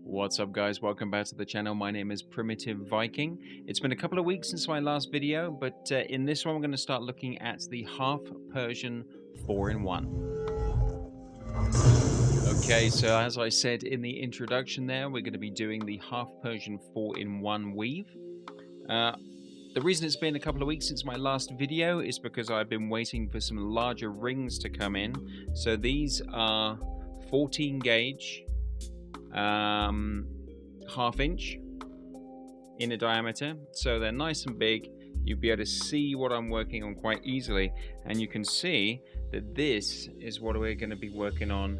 What's up, guys? Welcome back to the channel. My name is Primitive Viking. It's been a couple of weeks since my last video, but in this one we're going to start looking at the Half Persian 4-in-1. Okay, so as I said in the introduction there, we're going to be doing the Half Persian 4-in-1 weave. The reason it's been a couple of weeks since my last video is because I've been waiting for some larger rings to come in. So these are 14 gauge, half inch in a diameter, so they're nice and big. You'll be able to see what I'm working on quite easily, and you can see that this is what we're going to be working on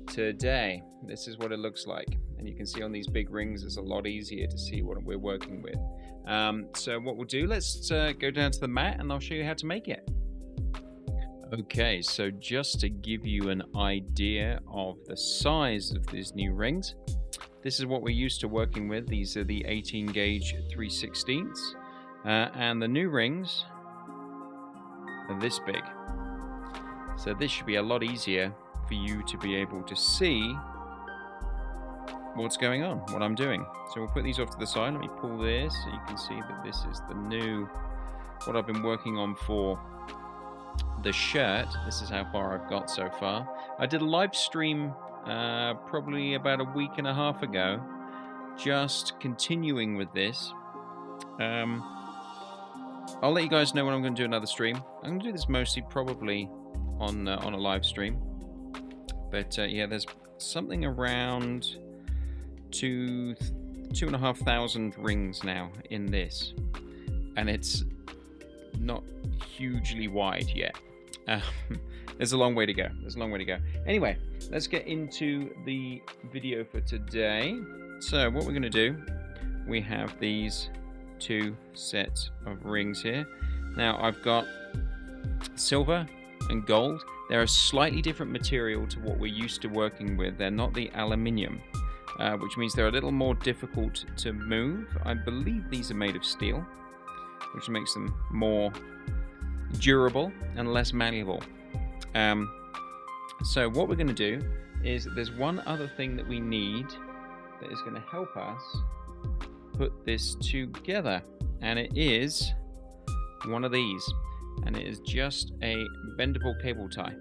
today. This is what it looks like, and you can see on these big rings it's a lot easier to see what we're working with. So what we'll do, let's go down to the mat and I'll show you how to make it. Okay, so just to give you an idea of the size of these new rings, this is what we're used to working with. These are the 18 gauge 3/16, and the new rings are this big. So this should be a lot easier for you to be able to see what's going on, what I'm doing. So we'll put these off to the side. Let me pull this so you can see that this is the new, what I've been working on for the shirt. This is how far I've got so far. I did a live stream probably about a week and a half ago, just continuing with this. I'll let you guys know when I'm going to do another stream. I'm going to do this mostly probably on a live stream, but yeah, there's something around 2,500 rings now in this, and it's not hugely wide yet. There's a long way to go. Anyway, let's get into the video for today. So what we're going to do, we have these two sets of rings here. Now I've got silver and gold. They're a slightly different material to what we're used to working with. They're not the aluminium, which means they're a little more difficult to move. I believe these are made of steel, which makes them more durable and less malleable. So what we're going to do is, there's one other thing that we need that is going to help us put this together, and it is one of these, and it is just a bendable cable tie.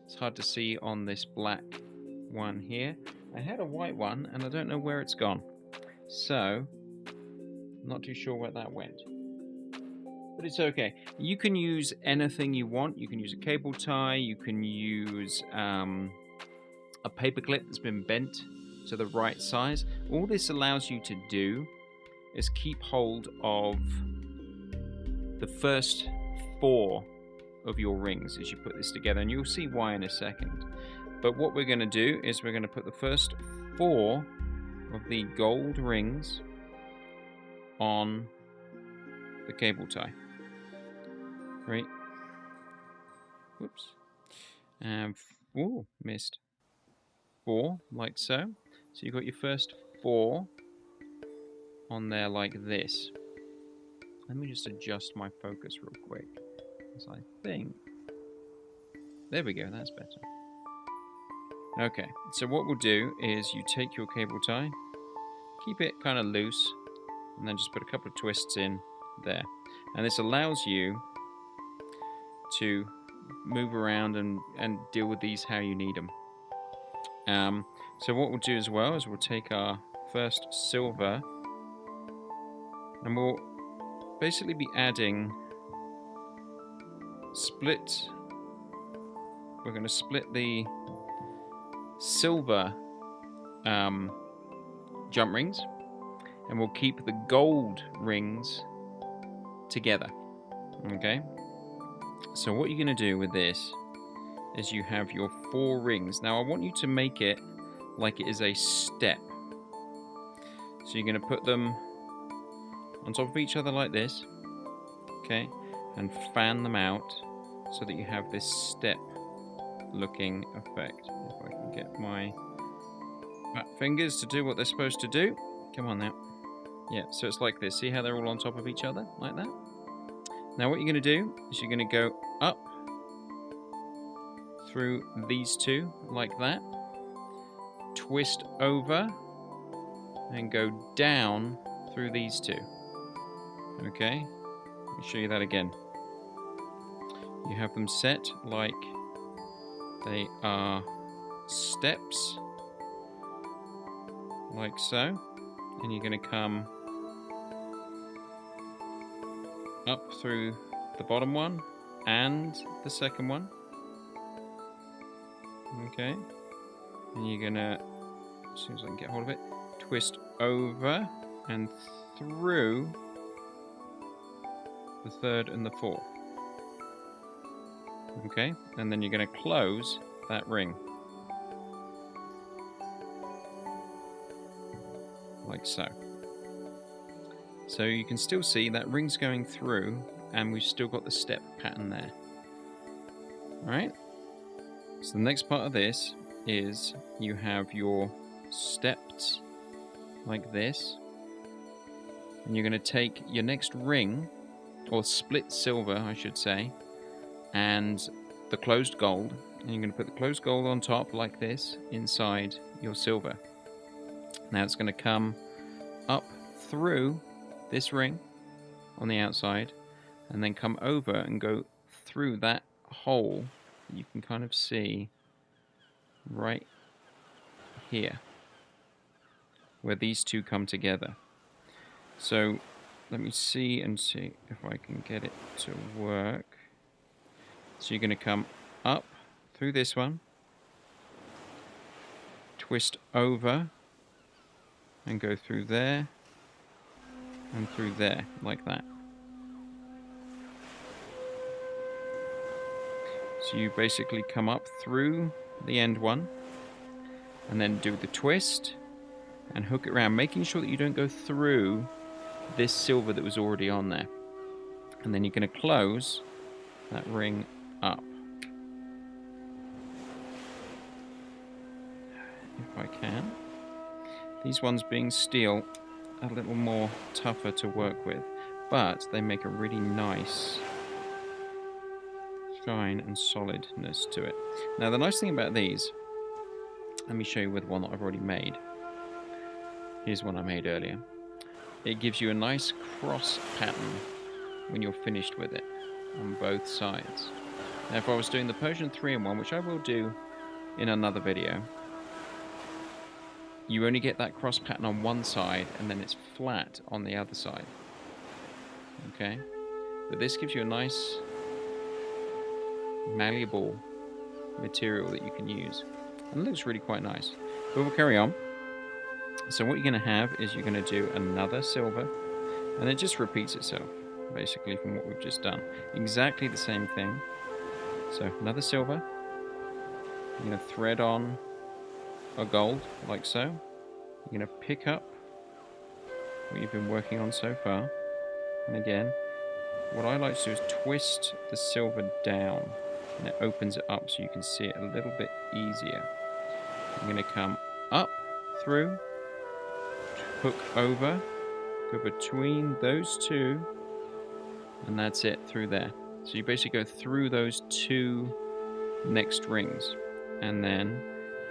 It's hard to see on this black one here. I had a white one and I don't know where it's gone, so I'm not too sure where that went. But it's okay. You can use anything you want. You can use a cable tie. You can use a paper clip that's been bent to the right size. All this allows you to do is keep hold of the first 4 of your rings as you put this together, and you'll see why in a second. But what we're going to do is we're going to put the first 4 of the gold rings on the cable tie. Right. Whoops. Missed. 4, like so. So you've got your first 4 on there like this. Let me just adjust my focus real quick, because I think... There we go, that's better. Okay, so what we'll do is you take your cable tie, keep it kind of loose, and then just put a couple of twists in there. And this allows you to move around and deal with these how you need them. So what we'll do as well is we'll take our first silver, and we'll basically be adding we're going to split the silver jump rings, and we'll keep the gold rings together. Okay, so what you're going to do with this is you have your 4 rings. Now I want you to make it like it is a step. So you're going to put them on top of each other like this, okay, and fan them out so that you have this step looking effect. If I can get my fat fingers to do what they're supposed to do. Come on now. Yeah, so it's like this. See how they're all on top of each other like that? Now what you're going to do is you're going to go up through these 2 like that, twist over and go down through these two. Okay, let me show you that again. You have them set like they are steps, like so, and you're going to come up through the bottom one and the second one. Okay, and you're going to, as soon as I can get hold of it, twist over and through the third and the fourth. Okay, and then you're going to close that ring. Like so. So you can still see that ring's going through, and we've still got the step pattern there. Alright? So the next part of this is you have your steps like this, and you're going to take your next ring, or split silver I should say, and the closed gold, and you're going to put the closed gold on top like this inside your silver. Now it's going to come up through this ring on the outside, and then come over and go through that hole that you can kind of see right here where these two come together. So let me see if I can get it to work. So you're going to come up through this one, twist over and go through there and through there, like that. So you basically come up through the end one and then do the twist and hook it around, making sure that you don't go through this silver that was already on there. And then you're going to close that ring up. If I can. These ones being steel, a little more tougher to work with, but they make a really nice shine and solidness to it. Now the nice thing about these, let me show you with one that I've already made. Here's one I made earlier. It gives you a nice cross pattern when you're finished with it on both sides. Now if I was doing the Persian 3-in-1, which I will do in another video, you only get that cross pattern on one side and then it's flat on the other side. Okay? But this gives you a nice malleable material that you can use. And it looks really quite nice. But we'll carry on. So what you're going to have is you're going to do another silver, and it just repeats itself, basically, from what we've just done. Exactly the same thing. So another silver. You're going to thread on a gold, like so. You're going to pick up what you've been working on so far. And again, what I like to do is twist the silver down, and it opens it up so you can see it a little bit easier. I'm going to come up through, hook over, go between those two, and that's it through there. So you basically go through those two next rings and then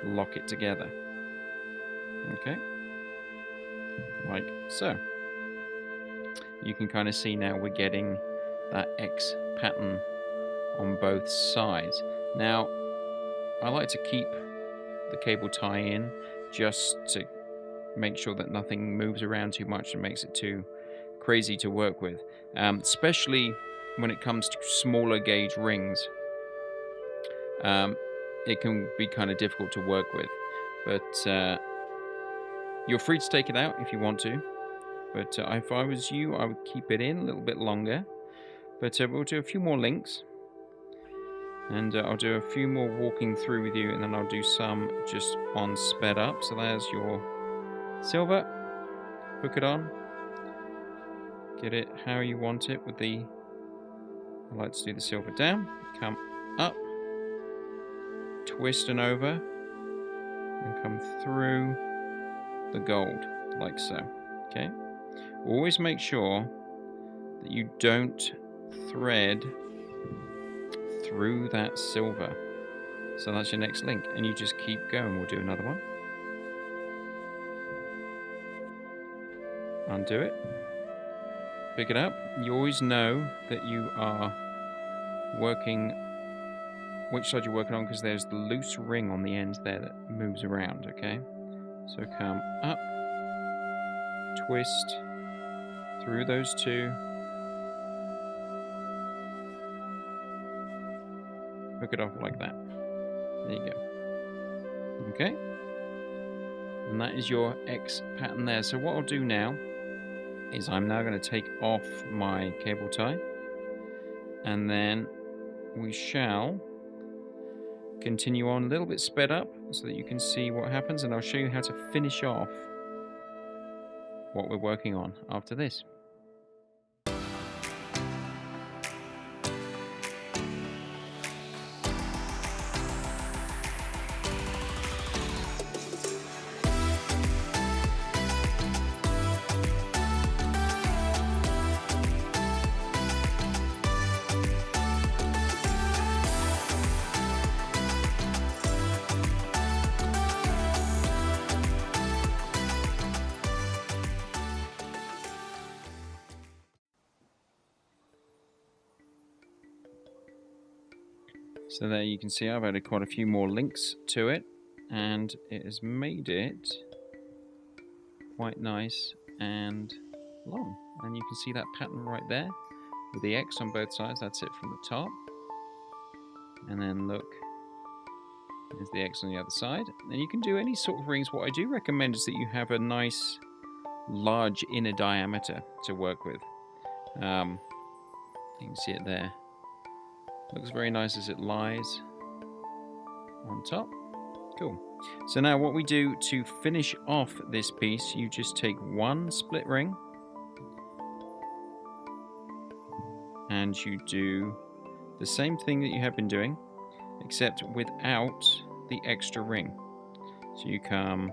lock it together. Okay, like so. You can kind of see now we're getting that X pattern on both sides. Now I like to keep the cable tie in just to make sure that nothing moves around too much and makes it too crazy to work with, especially when it comes to smaller gauge rings. It can be kind of difficult to work with, but you're free to take it out if you want to. But if I was you, I would keep it in a little bit longer. But we'll do a few more links, and I'll do a few more walking through with you, and then I'll do some just on sped up. So there's your silver. Hook it on. Get it how you want it with the... I like to do the silver down. Come up. Twist and over. And come through the gold, like so. Okay? Always make sure that you don't thread through that silver. So that's your next link, and you just keep going. We'll do another one. undo it, pick it up. You always know that you are working, which side you're working on, because there's the loose ring on the end there that moves around, okay? So come up, twist through those two, hook it off like that. There you go. Okay? And that is your X pattern there. So what I'll do now is I'm now going to take off my cable tie, and then we shall continue on a little bit sped up so that you can see what happens, and I'll show you how to finish off what we're working on after this. So there you can see I've added quite a few more links to it, and it has made it quite nice and long. And you can see that pattern right there with the X on both sides. That's it from the top. And then look, there's the X on the other side. And you can do any sort of rings. What I do recommend is that you have a nice large inner diameter to work with. You can see it there. Looks very nice as it lies on top. Cool. So now what we do to finish off this piece, you just take one split ring and you do the same thing that you have been doing, except without the extra ring. So you come,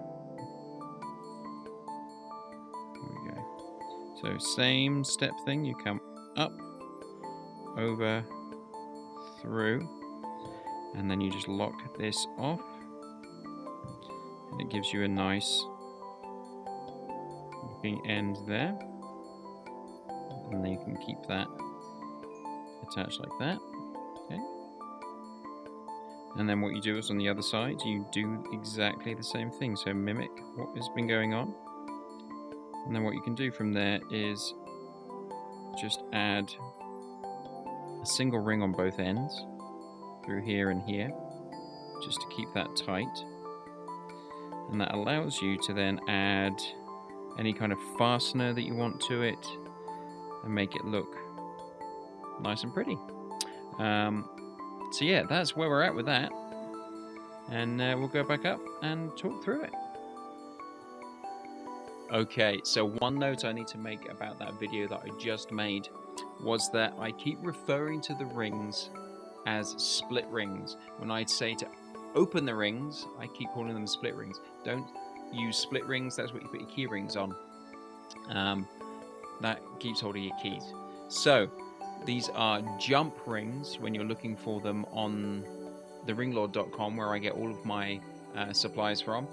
there we go. So same step thing, you come up, over, through, and then you just lock this off, and it gives you a nice looking end there, and then you can keep that attached like that. Okay, and then what you do is on the other side you do exactly the same thing, so mimic what has been going on, and then what you can do from there is just add a single ring on both ends through here and here, just to keep that tight, and that allows you to then add any kind of fastener that you want to it and make it look nice and pretty. So yeah, that's where we're at with that, and we'll go back up and talk through it. Okay, so one note I need to make about that video that I just made was that I keep referring to the rings as split rings. When I say to open the rings, I keep calling them split rings. Don't use split rings, that's what you put your key rings on. That keeps hold of your keys. So these are jump rings when you're looking for them on the ringlord.com, where I get all of my supplies from.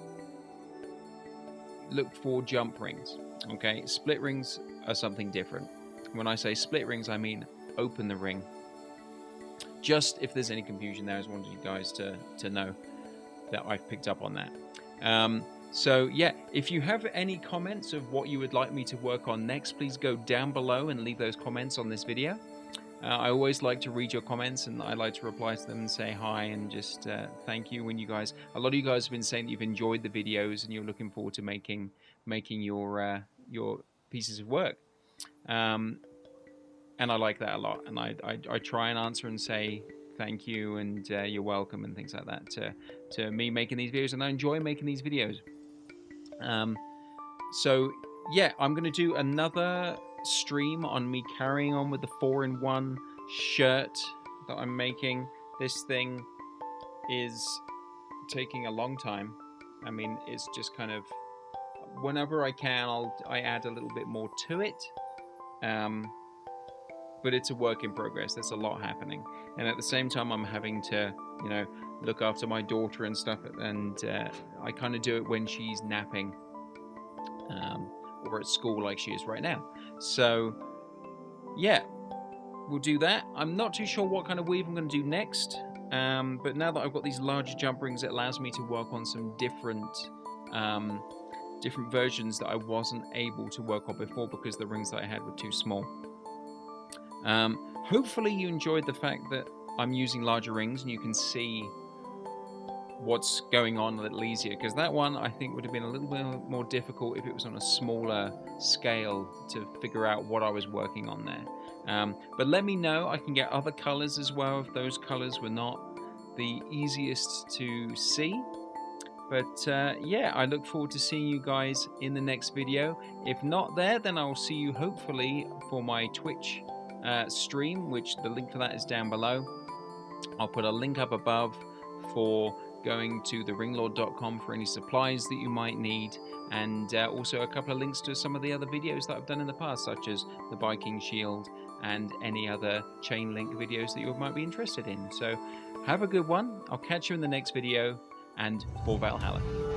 Look for jump rings. Okay, split rings are something different. When I say split rings, I mean open the ring. Just if there's any confusion there, I just wanted you guys to know that I've picked up on that. So yeah, if you have any comments of what you would like me to work on next, please go down below and leave those comments on this video. I always like to read your comments, and I like to reply to them and say hi and just thank you. When you guys, a lot of you guys have been saying that you've enjoyed the videos and you're looking forward to making your pieces of work. And I like that a lot, and I try and answer and say thank you and you're welcome and things like that to me making these videos, and I enjoy making these videos. So yeah, I'm going to do another stream on me carrying on with the 4-in-1 shirt that I'm making. This thing is taking a long time. I mean, it's just kind of, whenever I can, I add a little bit more to it. But it's a work in progress. There's a lot happening, and at the same time I'm having to, you know, look after my daughter and stuff, and I kind of do it when she's napping, or at school like she is right now. So yeah, we'll do that. I'm not too sure what kind of weave I'm going to do next, but now that I've got these larger jump rings, it allows me to work on some different versions that I wasn't able to work on before because the rings that I had were too small. Hopefully you enjoyed the fact that I'm using larger rings and you can see what's going on a little easier, because that one I think would have been a little bit more difficult if it was on a smaller scale to figure out what I was working on there. But let me know, I can get other colors as well if those colors were not the easiest to see. But yeah, I look forward to seeing you guys in the next video. If not there, then I will see you hopefully for my Twitch stream, which the link for that is down below. I'll put a link up above for going to theringlord.com for any supplies that you might need, and also a couple of links to some of the other videos that I've done in the past, such as the Viking Shield and any other chain link videos that you might be interested in. So have a good one. I'll catch you in the next video, and for Valhalla.